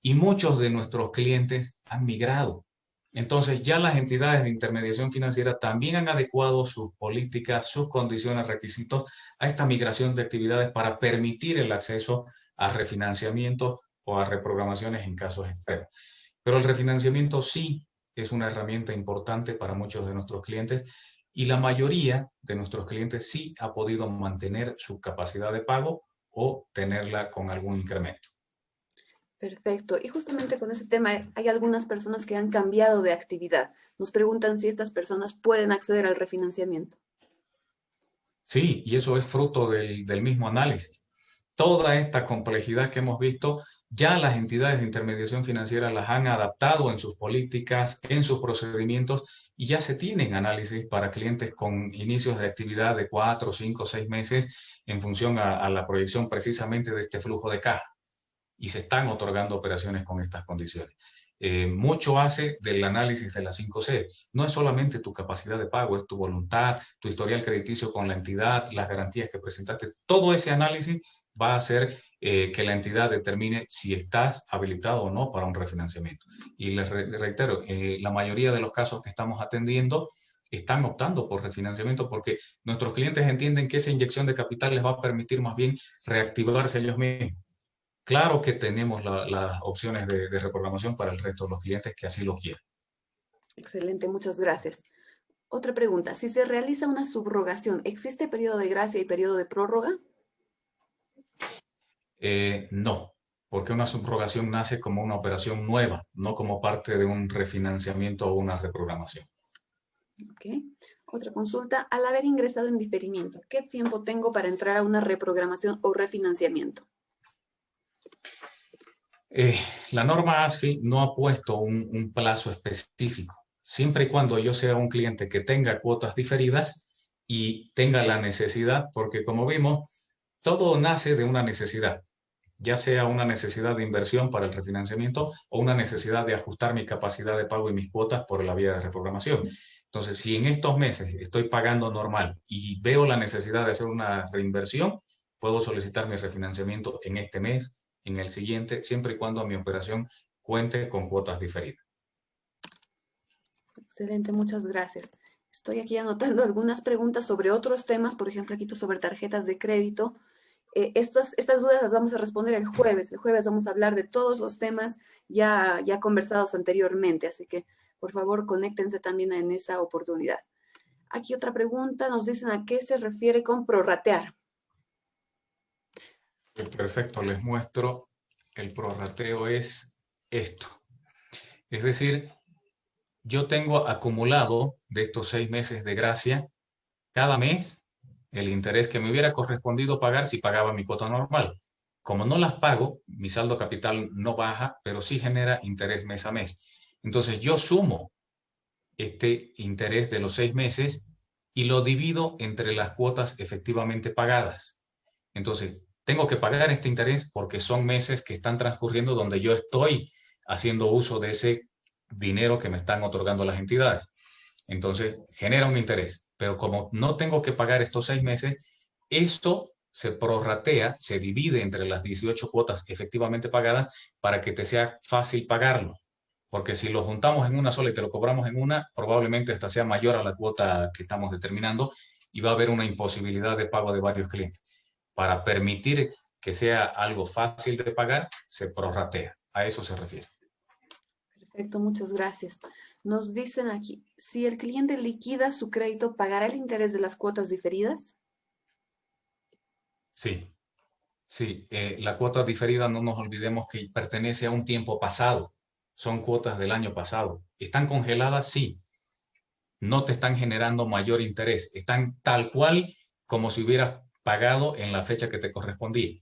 Y muchos de nuestros clientes han migrado. Entonces ya las entidades de intermediación financiera también han adecuado sus políticas, sus condiciones, requisitos a esta migración de actividades para permitir el acceso a refinanciamientos o a reprogramaciones en casos extremos. Pero el refinanciamiento sí es una herramienta importante para muchos de nuestros clientes y la mayoría de nuestros clientes sí ha podido mantener su capacidad de pago o tenerla con algún incremento. Perfecto. Y justamente con ese tema, hay algunas personas que han cambiado de actividad. Nos preguntan si estas personas pueden acceder al refinanciamiento. Sí, y eso es fruto del mismo análisis. Toda esta complejidad que hemos visto, ya las entidades de intermediación financiera las han adaptado en sus políticas, en sus procedimientos, y ya se tienen análisis para clientes con inicios de actividad de 4, 5, 6 meses en función a la proyección precisamente de este flujo de caja. Y se están otorgando operaciones con estas condiciones. Mucho hace del análisis de las 5C. No es solamente tu capacidad de pago, es tu voluntad, tu historial crediticio con la entidad, las garantías que presentaste. Todo ese análisis va a hacer que la entidad determine si estás habilitado o no para un refinanciamiento. Y les reitero, la mayoría de los casos que estamos atendiendo están optando por refinanciamiento porque nuestros clientes entienden que esa inyección de capital les va a permitir más bien reactivarse ellos mismos. Claro que tenemos las opciones de reprogramación para el resto de los clientes que así lo quieran. Excelente, muchas gracias. Otra pregunta, si se realiza una subrogación, ¿existe periodo de gracia y periodo de prórroga? No, porque una subrogación nace como una operación nueva, no como parte de un refinanciamiento o una reprogramación. Ok. Otra consulta, al haber ingresado en diferimiento, ¿qué tiempo tengo para entrar a una reprogramación o refinanciamiento? Eh, la norma ASFI no ha puesto un plazo específico, siempre y cuando yo sea un cliente que tenga cuotas diferidas y tenga la necesidad, porque como vimos, todo nace de una necesidad, ya sea una necesidad de inversión para el refinanciamiento o una necesidad de ajustar mi capacidad de pago y mis cuotas por la vía de reprogramación. Entonces, si en estos meses estoy pagando normal y veo la necesidad de hacer una reinversión, puedo solicitar mi refinanciamiento en este mes, en el siguiente, siempre y cuando mi operación cuente con cuotas diferidas. Excelente, muchas gracias. Estoy aquí anotando algunas preguntas sobre otros temas, por ejemplo, aquí sobre tarjetas de crédito. Estas dudas las vamos a responder el jueves. El jueves vamos a hablar de todos los temas ya conversados anteriormente, así que por favor conéctense también en esa oportunidad. Aquí otra pregunta, nos dicen a qué se refiere con prorratear. Perfecto, les muestro. El prorrateo es esto. Es decir, yo tengo acumulado de estos 6 meses de gracia cada mes el interés que me hubiera correspondido pagar si pagaba mi cuota normal. Como no las pago, mi saldo capital no baja, pero sí genera interés mes a mes. Entonces yo sumo este interés de los 6 meses y lo divido entre las cuotas efectivamente pagadas. Entonces, tengo que pagar este interés porque son meses que están transcurriendo donde yo estoy haciendo uso de ese dinero que me están otorgando las entidades. Entonces, genera un interés. Pero como no tengo que pagar estos 6 meses, esto se prorratea, se divide entre las 18 cuotas efectivamente pagadas para que te sea fácil pagarlo. Porque si lo juntamos en una sola y te lo cobramos en una, probablemente esta sea mayor a la cuota que estamos determinando y va a haber una imposibilidad de pago de varios clientes. Para permitir que sea algo fácil de pagar, se prorratea. A eso se refiere. Perfecto, muchas gracias. Nos dicen aquí, si el cliente liquida su crédito, ¿pagará el interés de las cuotas diferidas? Sí, sí. La cuota diferida, no nos olvidemos que pertenece a un tiempo pasado. Son cuotas del año pasado. ¿Están congeladas? Sí. No te están generando mayor interés. Están tal cual como si hubieras pagado en la fecha que te correspondía.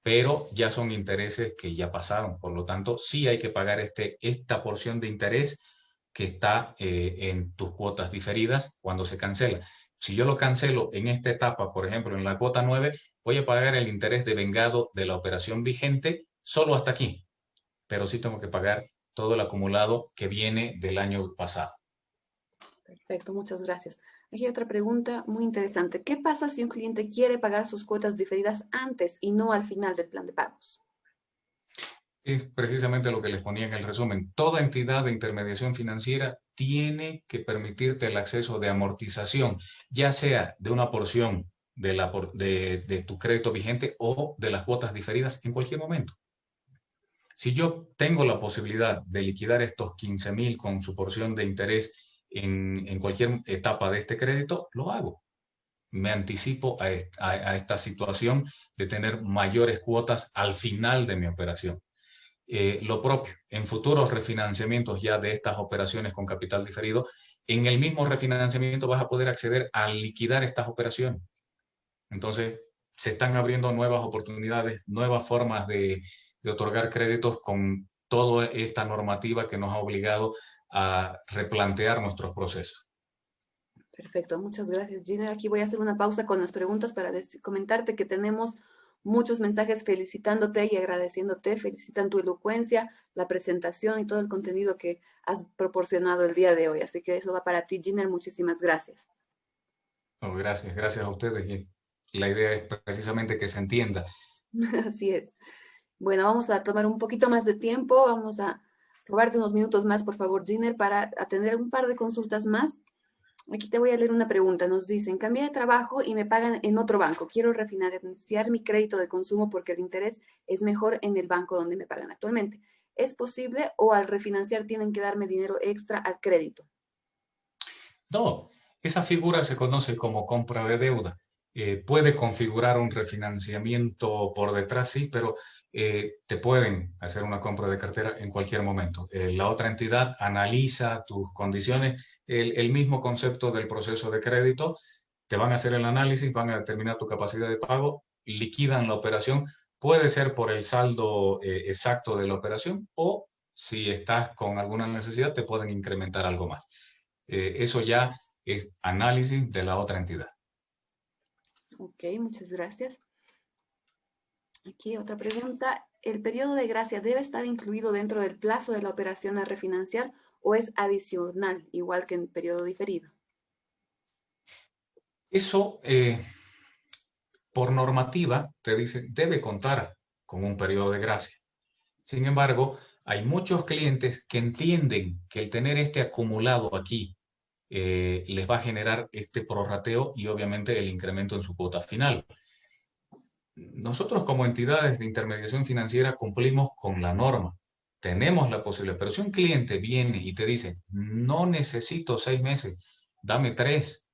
Pero ya son intereses que ya pasaron. Por lo tanto, sí hay que pagar esta porción de interés que está en tus cuotas diferidas cuando se cancela. Si yo lo cancelo en esta etapa, por ejemplo, en la cuota 9, voy a pagar el interés de vengado de la operación vigente solo hasta aquí, pero sí tengo que pagar todo el acumulado que viene del año pasado. Perfecto, muchas gracias. Aquí hay otra pregunta muy interesante. ¿Qué pasa si un cliente quiere pagar sus cuotas diferidas antes y no al final del plan de pagos? Es precisamente lo que les ponía en el resumen. Toda entidad de intermediación financiera tiene que permitirte el acceso de amortización, ya sea de una porción de tu crédito vigente o de las cuotas diferidas en cualquier momento. Si yo tengo la posibilidad de liquidar estos 15.000 con su porción de interés en cualquier etapa de este crédito, lo hago. Me anticipo a esta situación de tener mayores cuotas al final de mi operación. Lo propio, en futuros refinanciamientos ya de estas operaciones con capital diferido, en el mismo refinanciamiento vas a poder acceder a liquidar estas operaciones. Entonces, se están abriendo nuevas oportunidades, nuevas formas de otorgar créditos con toda esta normativa que nos ha obligado a replantear nuestros procesos. Perfecto, muchas gracias, Gina. Aquí voy a hacer una pausa con las preguntas para comentarte que tenemos muchos mensajes felicitándote y agradeciéndote. Felicitan tu elocuencia, la presentación y todo el contenido que has proporcionado el día de hoy. Así que eso va para ti, Gina. Muchísimas gracias. Oh, gracias, gracias a ustedes. Y la idea es precisamente que se entienda. Así es. Bueno, vamos a tomar un poquito más de tiempo. Vamos a robarte unos minutos más, por favor, Giner, para atender un par de consultas más. Aquí te voy a leer una pregunta. Nos dicen, cambié de trabajo y me pagan en otro banco. Quiero refinanciar mi crédito de consumo porque el interés es mejor en el banco donde me pagan actualmente. ¿Es posible o al refinanciar tienen que darme dinero extra al crédito? No, esa figura se conoce como compra de deuda. Puede configurar un refinanciamiento por detrás, sí, pero te pueden hacer una compra de cartera en cualquier momento. La otra entidad analiza tus condiciones, el mismo concepto del proceso de crédito, te van a hacer el análisis, van a determinar tu capacidad de pago, liquidan la operación, puede ser por el saldo exacto de la operación o si estás con alguna necesidad, te pueden incrementar algo más. Eso ya es análisis de la otra entidad. Ok, muchas gracias. Aquí otra pregunta. ¿El periodo de gracia debe estar incluido dentro del plazo de la operación a refinanciar o es adicional, igual que en el periodo diferido? Eso, por normativa, te dice, debe contar con un periodo de gracia. Sin embargo, hay muchos clientes que entienden que el tener este acumulado aquí les va a generar este prorrateo y obviamente el incremento en su cuota final. Nosotros como entidades de intermediación financiera cumplimos con la norma. Tenemos la posibilidad, pero si un cliente viene y te dice, no necesito 6 meses, dame 3.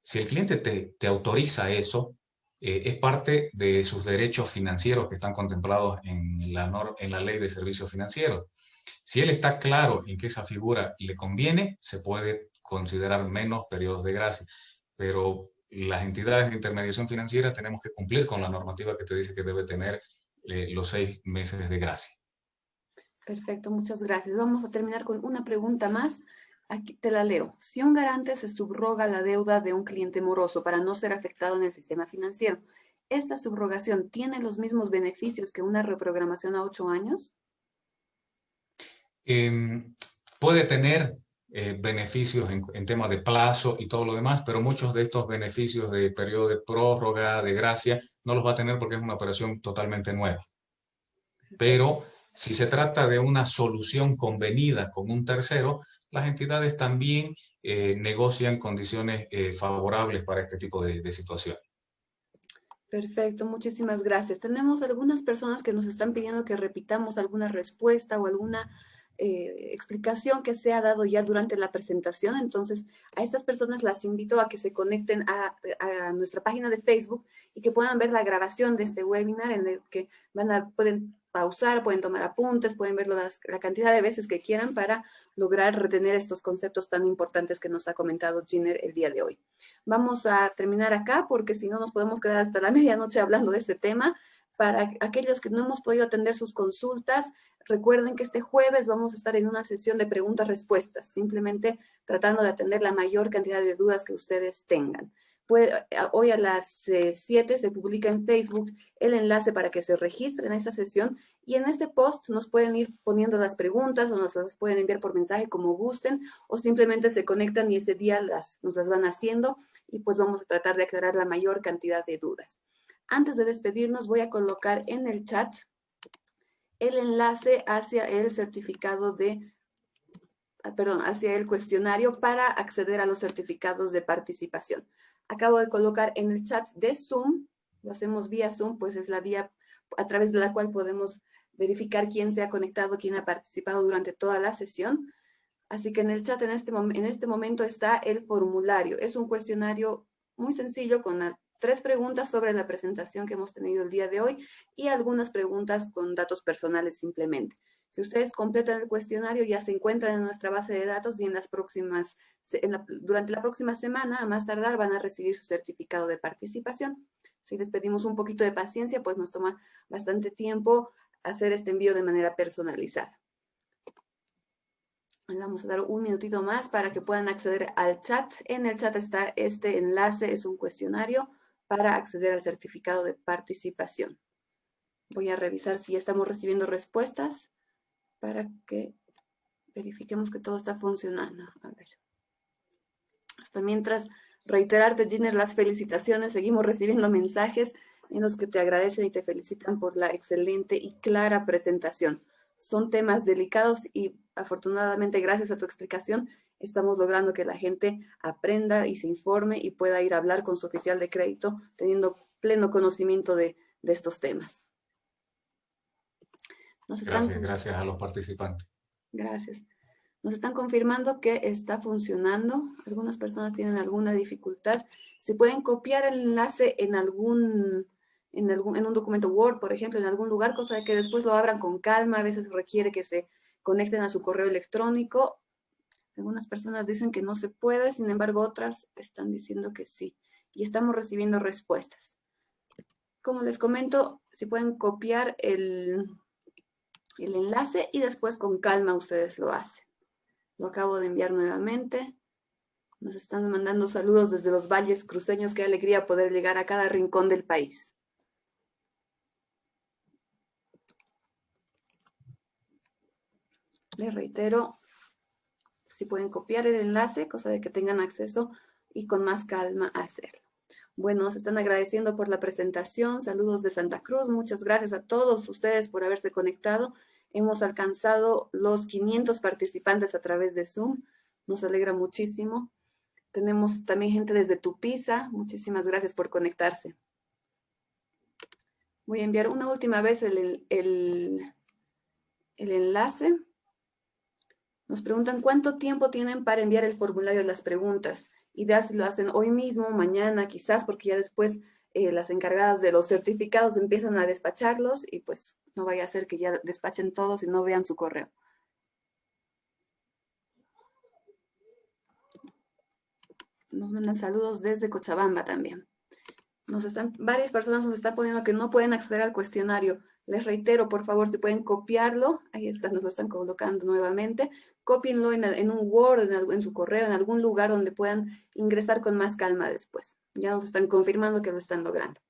Si el cliente te autoriza eso, es parte de sus derechos financieros que están contemplados en la ley de servicios financieros. Si él está claro en que esa figura le conviene, se puede considerar menos periodos de gracia. Pero las entidades de intermediación financiera tenemos que cumplir con la normativa que te dice que debe tener los 6 meses de gracia. Perfecto, muchas gracias. Vamos a terminar con una pregunta más. Aquí te la leo. Si un garante se subroga la deuda de un cliente moroso para no ser afectado en el sistema financiero, ¿esta subrogación tiene los mismos beneficios que una reprogramación a 8 años? Puede tener beneficios en temas de plazo y todo lo demás, pero muchos de estos beneficios de periodo de prórroga, de gracia, no los va a tener porque es una operación totalmente nueva. Pero si se trata de una solución convenida con un tercero, las entidades también negocian condiciones favorables para este tipo de situación. Perfecto, muchísimas gracias. Tenemos algunas personas que nos están pidiendo que repitamos alguna respuesta o alguna explicación que se ha dado ya durante la presentación. Entonces, a estas personas las invito a que se conecten a nuestra página de Facebook y que puedan ver la grabación de este webinar en el que pueden pausar, pueden tomar apuntes, pueden verlo la cantidad de veces que quieran para lograr retener estos conceptos tan importantes que nos ha comentado Giner el día de hoy. Vamos a terminar acá porque si no nos podemos quedar hasta la medianoche hablando de este tema. Para aquellos que no hemos podido atender sus consultas, recuerden que este jueves vamos a estar en una sesión de preguntas-respuestas, simplemente tratando de atender la mayor cantidad de dudas que ustedes tengan. Hoy a las 7 se publica en Facebook el enlace para que se registren a esa sesión y en ese post nos pueden ir poniendo las preguntas o nos las pueden enviar por mensaje como gusten o simplemente se conectan y ese día nos las van haciendo y pues vamos a tratar de aclarar la mayor cantidad de dudas. Antes de despedirnos voy a colocar en el chat el enlace hacia el certificado hacia el cuestionario para acceder a los certificados de participación. Acabo de colocar en el chat de Zoom, lo hacemos vía Zoom, pues es la vía a través de la cual podemos verificar quién se ha conectado, quién ha participado durante toda la sesión. Así que en el chat en este momento está el formulario. Es un cuestionario muy sencillo con 3 preguntas sobre la presentación que hemos tenido el día de hoy y algunas preguntas con datos personales simplemente. Si ustedes completan el cuestionario, ya se encuentran en nuestra base de datos y durante la próxima semana, a más tardar, van a recibir su certificado de participación. Si les pedimos un poquito de paciencia, pues nos toma bastante tiempo hacer este envío de manera personalizada. Les vamos a dar un minutito más para que puedan acceder al chat. En el chat está este enlace, es un cuestionario para acceder al certificado de participación. Voy a revisar si ya estamos recibiendo respuestas para que verifiquemos que todo está funcionando. A ver. Hasta mientras, reiterarte, Giner, las felicitaciones. Seguimos recibiendo mensajes en los que te agradecen y te felicitan por la excelente y clara presentación. Son temas delicados y afortunadamente, gracias a tu explicación, estamos logrando que la gente aprenda y se informe y pueda ir a hablar con su oficial de crédito teniendo pleno conocimiento de estos temas. Gracias a los participantes. Gracias. Nos están confirmando que está funcionando. Algunas personas tienen alguna dificultad. Si pueden copiar el enlace en un documento Word, por ejemplo, en algún lugar, cosa de que después lo abran con calma. A veces requiere que se conecten a su correo electrónico. Algunas personas dicen que no se puede, sin embargo, otras están diciendo que sí. Y estamos recibiendo respuestas. Como les comento, si pueden copiar el enlace y después con calma ustedes lo hacen. Lo acabo de enviar nuevamente. Nos están mandando saludos desde los valles cruceños. Qué alegría poder llegar a cada rincón del país. Les reitero, si pueden copiar el enlace, cosa de que tengan acceso y con más calma hacerlo. Bueno, nos están agradeciendo por la presentación. Saludos de Santa Cruz. Muchas gracias a todos ustedes por haberse conectado. Hemos alcanzado los 500 participantes a través de Zoom. Nos alegra muchísimo. Tenemos también gente desde Tupiza. Muchísimas gracias por conectarse. Voy a enviar una última vez el enlace. Nos preguntan cuánto tiempo tienen para enviar el formulario de las preguntas. Ideal si lo hacen hoy mismo, mañana, quizás, porque ya después las encargadas de los certificados empiezan a despacharlos y pues no vaya a ser que ya despachen todos y no vean su correo. Nos mandan saludos desde Cochabamba también. Varias personas nos están poniendo que no pueden acceder al cuestionario. Les reitero, por favor, si pueden copiarlo, ahí está, nos lo están colocando nuevamente, cópienlo en un Word, en su correo, en algún lugar donde puedan ingresar con más calma después. Ya nos están confirmando que lo están logrando.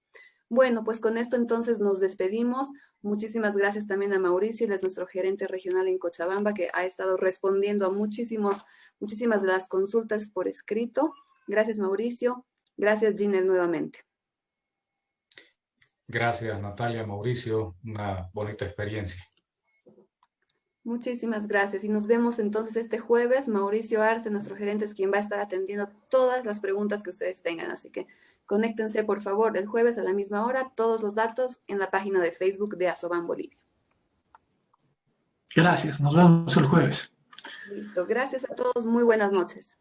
Bueno, pues con esto entonces nos despedimos. Muchísimas gracias también a Mauricio, él es nuestro gerente regional en Cochabamba, que ha estado respondiendo a muchísimas de las consultas por escrito. Gracias, Mauricio. Gracias, Giner, nuevamente. Gracias, Natalia, Mauricio, una bonita experiencia. Muchísimas gracias y nos vemos entonces este jueves. Mauricio Arce, nuestro gerente, es quien va a estar atendiendo todas las preguntas que ustedes tengan. Así que conéctense, por favor, el jueves a la misma hora, todos los datos en la página de Facebook de Asoban Bolivia. Gracias, nos vemos el jueves. Listo, gracias a todos, muy buenas noches.